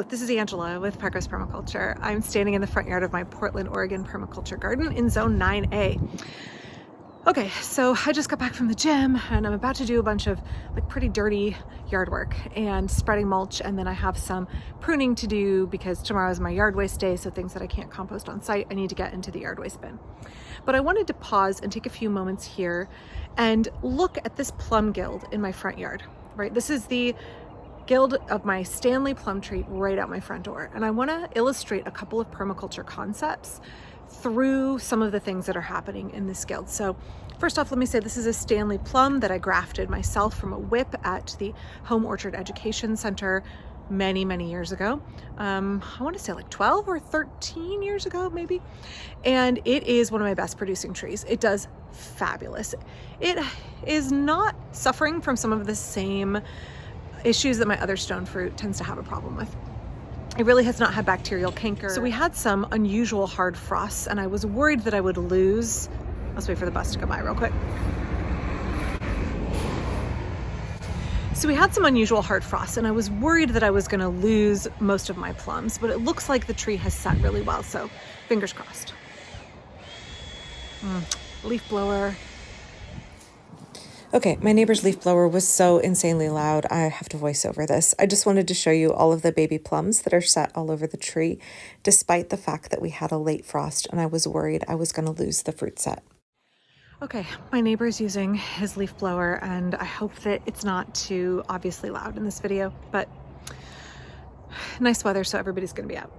Hello, this is Angela with Parker's Permaculture. I'm standing in the front yard of my Portland, Oregon permaculture garden in Zone 9A. Okay, so I just got back from the gym and I'm about to do a bunch of pretty dirty yard work and spreading mulch, and then I have some pruning to do because tomorrow is my yard waste day, so things that I can't compost on site I need to get into the yard waste bin. But I wanted to pause and take a few moments here and look at this Plum Guild in my front yard, right? This is the guild of my Stanley plum tree right out my front door. And I want to illustrate a couple of permaculture concepts through some of the things that are happening in this guild. So first off, let me say this is a Stanley plum that I grafted myself from a whip at the Home Orchard Education Center many years ago. I want to say like 12 or 13 years ago, maybe. And it is one of my best producing trees. It does fabulous. It is not suffering from some of the same issues that my other stone fruit tends to have a problem with. It really has not had bacterial canker. So we had some unusual hard frosts and I was worried that I would lose. Let's wait for the bus to go by real quick. So we had some unusual hard frosts and I was worried that I was going to lose most of my plums, but it looks like the tree has set really well, so fingers crossed. Leaf blower. Okay, my neighbor's leaf blower was so insanely loud, I have to voice over this. I just wanted to show you all of the baby plums that are set all over the tree, despite the fact that we had a late frost and I was worried I was going to lose the fruit set. Okay, my neighbor is using his leaf blower and I hope that it's not too obviously loud in this video, but nice weather, so everybody's going to be out.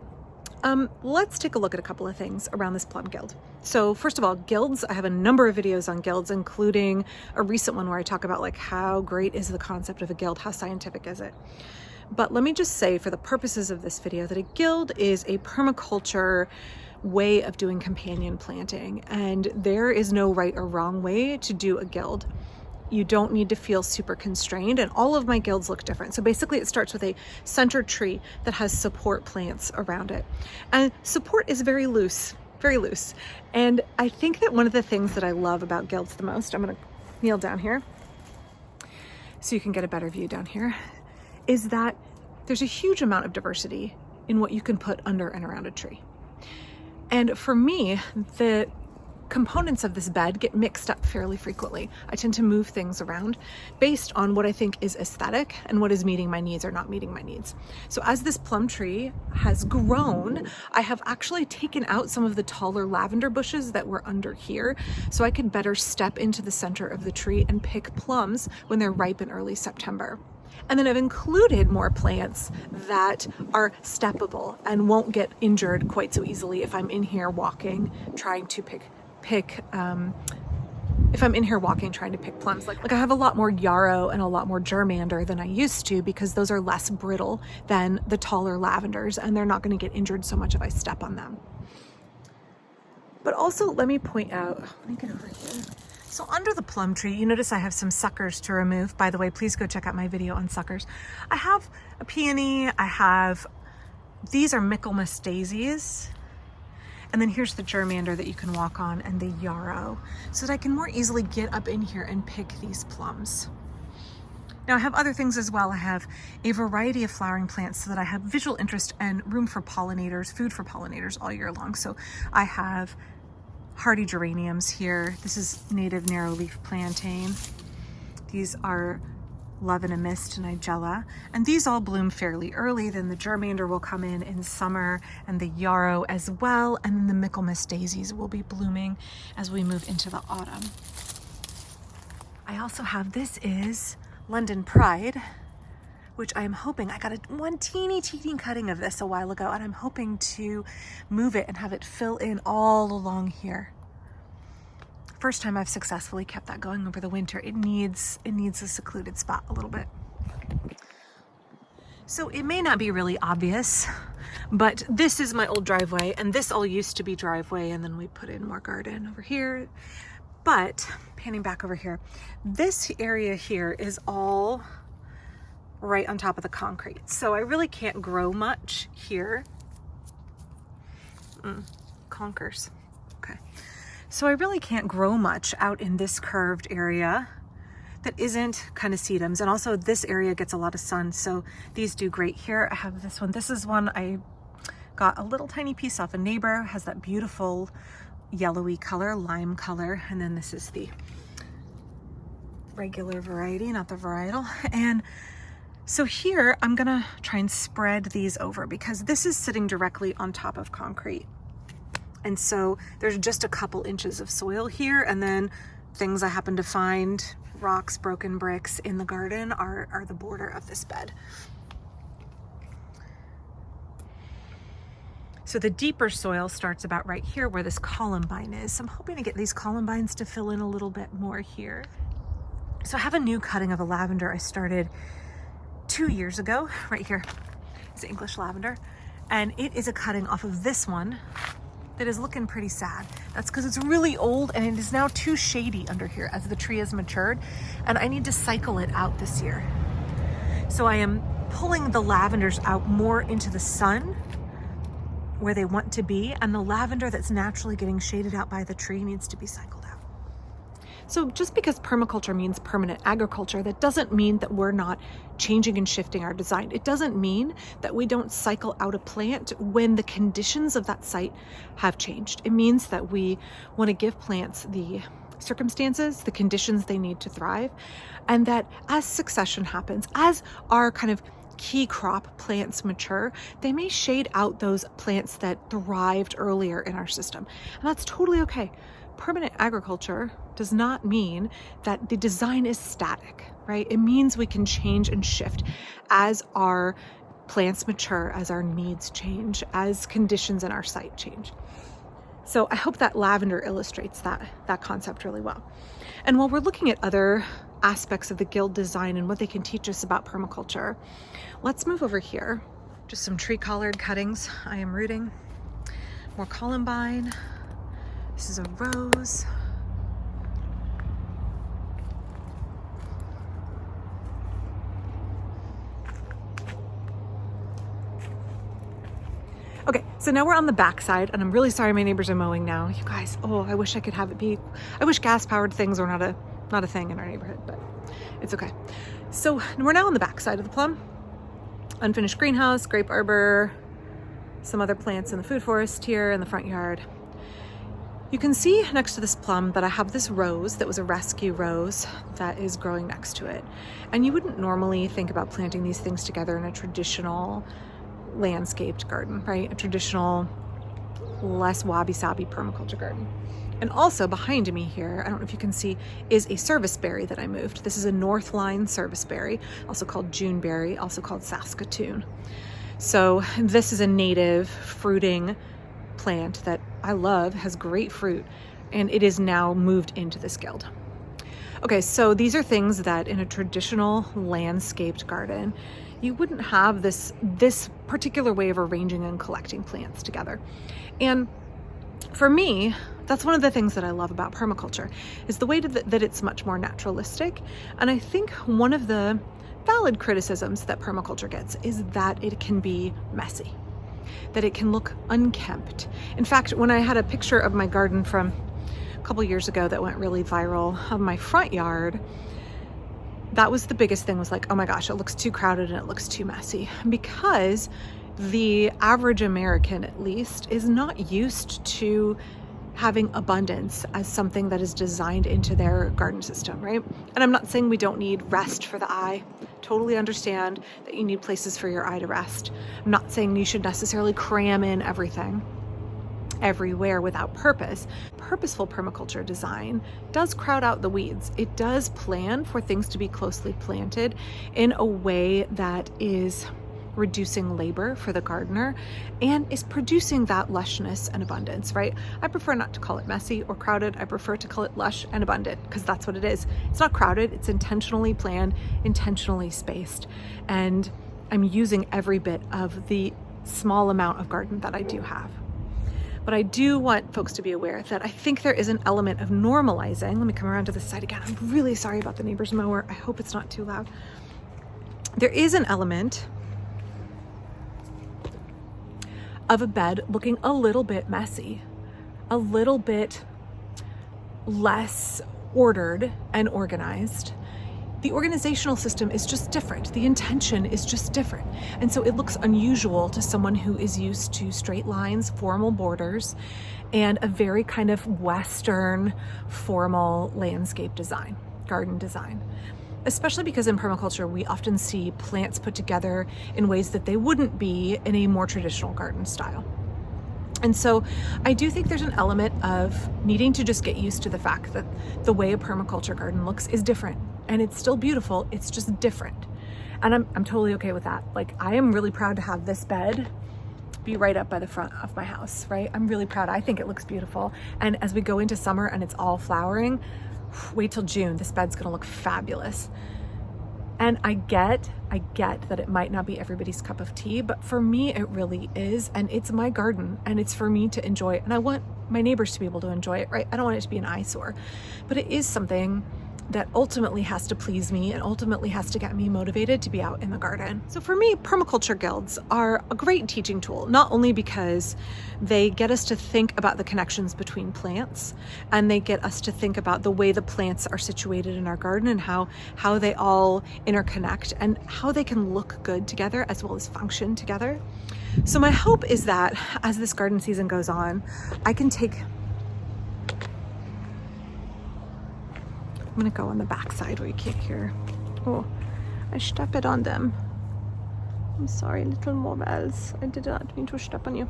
Let's take a look at a couple of things around this Plum Guild. So first of all, guilds, I have a number of videos on guilds, including a recent one where I talk about how great is the concept of a guild, how scientific is it? But let me just say for the purposes of this video that a guild is a permaculture way of doing companion planting, and there is no right or wrong way to do a guild. You don't need to feel super constrained, and all of my guilds look different. So basically it starts with a center tree that has support plants around it. And support is very loose. And I think that one of the things that I love about guilds the most, I'm gonna kneel down here so you can get a better view down here, is that there's a huge amount of diversity in what you can put under and around a tree. And for me, the components of this bed get mixed up fairly frequently. I tend to move things around based on what I think is aesthetic and what is meeting my needs or not meeting my needs. So as this plum tree has grown, I have actually taken out some of the taller lavender bushes that were under here so I could better step into the center of the tree and pick plums when they're ripe in early September. And then I've included more plants that are steppable and won't get injured quite so easily if I'm in here walking, trying to pick plums. Like I have a lot more yarrow and a lot more germander than I used to because those are less brittle than the taller lavenders and they're not going to get injured so much if I step on them. But also let me point out, let me get over here. So under the plum tree, you notice I have some suckers to remove. By the way, please go check out my video on suckers. I have a peony, these are Michaelmas daisies. And then here's the germander that you can walk on and the yarrow so that I can more easily get up in here and pick these plums. Now I have other things as well. I have a variety of flowering plants so that I have visual interest and room for pollinators, food for pollinators all year long. So I have hardy geraniums here. This is native narrow leaf plantain. These are Love in a Mist, Nigella, and these all bloom fairly early. Then the germander will come in summer and the yarrow as well, and then the Michaelmas daisies will be blooming as we move into the autumn. I also have, this is London Pride, which I'm hoping, I got one teeny cutting of this a while ago, and I'm hoping to move it and have it fill in all along here. First time I've successfully kept that going over the winter. It needs a secluded spot a little bit. So it may not be really obvious, but this is my old driveway, and this all used to be driveway, and then we put in more garden over here. But panning back over here, this area here is all right on top of the concrete. So I really can't grow much here. Conkers. Okay. So I really can't grow much out in this curved area that isn't kind of sedums. And also this area gets a lot of sun, so these do great here. I have this one. This is one I got a little tiny piece off a neighbor. Has that beautiful yellowy color, lime color. And then this is the regular variety, not the varietal. And so here I'm gonna try and spread these over because this is sitting directly on top of concrete. And so there's just a couple inches of soil here, and then things I happen to find, rocks, broken bricks in the garden are the border of this bed. So the deeper soil starts about right here where this columbine is. So I'm hoping to get these columbines to fill in a little bit more here. So I have a new cutting of a lavender I started 2 years ago. Right here is English lavender. And it is a cutting off of this one that is looking pretty sad. That's because it's really old and it is now too shady under here as the tree has matured. And I need to cycle it out this year. So I am pulling the lavenders out more into the sun where they want to be, and the lavender that's naturally getting shaded out by the tree needs to be cycled out. So just because permaculture means permanent agriculture, that doesn't mean that we're not changing and shifting our design. It doesn't mean that we don't cycle out a plant when the conditions of that site have changed. It means that we want to give plants the circumstances, the conditions they need to thrive, and that as succession happens, as our kind of key crop plants mature, they may shade out those plants that thrived earlier in our system. And that's totally okay. Permanent agriculture does not mean that the design is static, right? It means we can change and shift as our plants mature, as our needs change, as conditions in our site change. So I hope that lavender illustrates that concept really well. And while we're looking at other aspects of the guild design and what they can teach us about permaculture, let's move over here. Just some tree collard cuttings I am rooting. More columbine. This is a rose. Okay, so now we're on the back side, and I'm really sorry my neighbors are mowing now. You guys, oh, I wish I could have it be, I wish gas-powered things were not a thing in our neighborhood, but it's okay. So we're now on the back side of the plum. Unfinished greenhouse, grape arbor, some other plants in the food forest here in the front yard. You can see next to this plum that I have this rose that was a rescue rose that is growing next to it. And you wouldn't normally think about planting these things together in a traditional landscaped garden, right? A traditional, less wabi-sabi permaculture garden. And also behind me here, I don't know if you can see, is a serviceberry that I moved. This is a Northline serviceberry, also called Juneberry, also called Saskatoon. So this is a native fruiting plant that I love, has great fruit, and it is now moved into this guild. Okay, so these are things that in a traditional landscaped garden, you wouldn't have this particular way of arranging and collecting plants together. And for me, that's one of the things that I love about permaculture, is the way that it's much more naturalistic. And I think one of the valid criticisms that permaculture gets is that it can be messy, that it can look unkempt. In fact, when I had a picture of my garden from a couple years ago that went really viral of my front yard, that was the biggest thing, was like, oh my gosh, it looks too crowded and it looks too messy, because the average American, at least, is not used to having abundance as something that is designed into their garden system, right? And I'm not saying we don't need rest for the eye. Totally understand that you need places for your eye to rest. I'm not saying you should necessarily cram in everything everywhere without purpose. Purposeful permaculture design does crowd out the weeds. It does plan for things to be closely planted in a way that is reducing labor for the gardener and is producing that lushness and abundance, right? I prefer not to call it messy or crowded. I prefer to call it lush and abundant, because that's what it is. It's not crowded, it's intentionally planned, intentionally spaced. And I'm using every bit of the small amount of garden that I do have. But I do want folks to be aware that I think there is an element of normalizing. Let me come around to this side again. I'm really sorry about the neighbor's mower. I hope it's not too loud. There is an element of a bed looking a little bit messy, a little bit less ordered and organized, the organizational system is just different. The intention is just different. And so it looks unusual to someone who is used to straight lines, formal borders, and a very kind of Western formal landscape design, garden design. Especially because in permaculture, we often see plants put together in ways that they wouldn't be in a more traditional garden style. And so I do think there's an element of needing to just get used to the fact that the way a permaculture garden looks is different, and it's still beautiful, it's just different. And I'm totally okay with that. Like, I am really proud to have this bed be right up by the front of my house, right? I'm really proud. I think it looks beautiful. And as we go into summer and it's all flowering, wait till June, this bed's gonna look fabulous. And I get that it might not be everybody's cup of tea, but for me, it really is. And it's my garden and it's for me to enjoy it. And I want my neighbors to be able to enjoy it, right? I don't want it to be an eyesore, but it is something that ultimately has to please me and ultimately has to get me motivated to be out in the garden. So for me, permaculture guilds are a great teaching tool, not only because they get us to think about the connections between plants, and they get us to think about the way the plants are situated in our garden and how they all interconnect and how they can look good together as well as function together. So my hope is that as this garden season goes on, I can take I'm gonna go on the back side where you can't hear. Oh, I stepped on them. I'm sorry, little morels. I did not mean to step on you.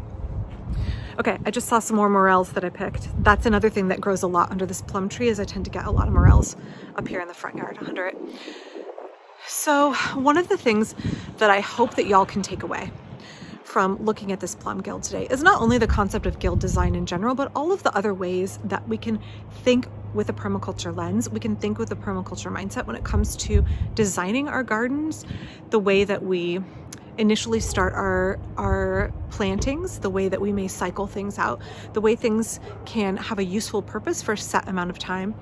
Okay, I just saw some more morels that I picked. That's another thing that grows a lot under this plum tree, is I tend to get a lot of morels up here in the front yard under it. So one of the things that I hope that y'all can take away from looking at this Plum Guild today is not only the concept of guild design in general, but all of the other ways that we can think with a permaculture lens. We can think with a permaculture mindset when it comes to designing our gardens, the way that we initially start our plantings, the way that we may cycle things out, the way things can have a useful purpose for a set amount of time,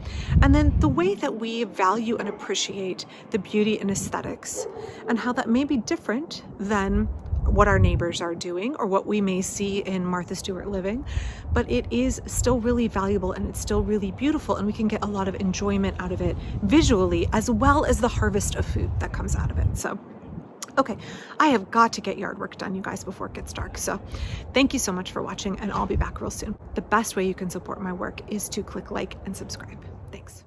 and then the way that we value and appreciate the beauty and aesthetics, and how that may be different than what our neighbors are doing or what we may see in Martha Stewart Living, but it is still really valuable and it's still really beautiful, and we can get a lot of enjoyment out of it visually as well as the harvest of food that comes out of it. So okay, I have got to get yard work done, you guys, before it gets dark. So thank you so much for watching, and I'll be back real soon. The best way you can support my work is to click like and subscribe. Thanks.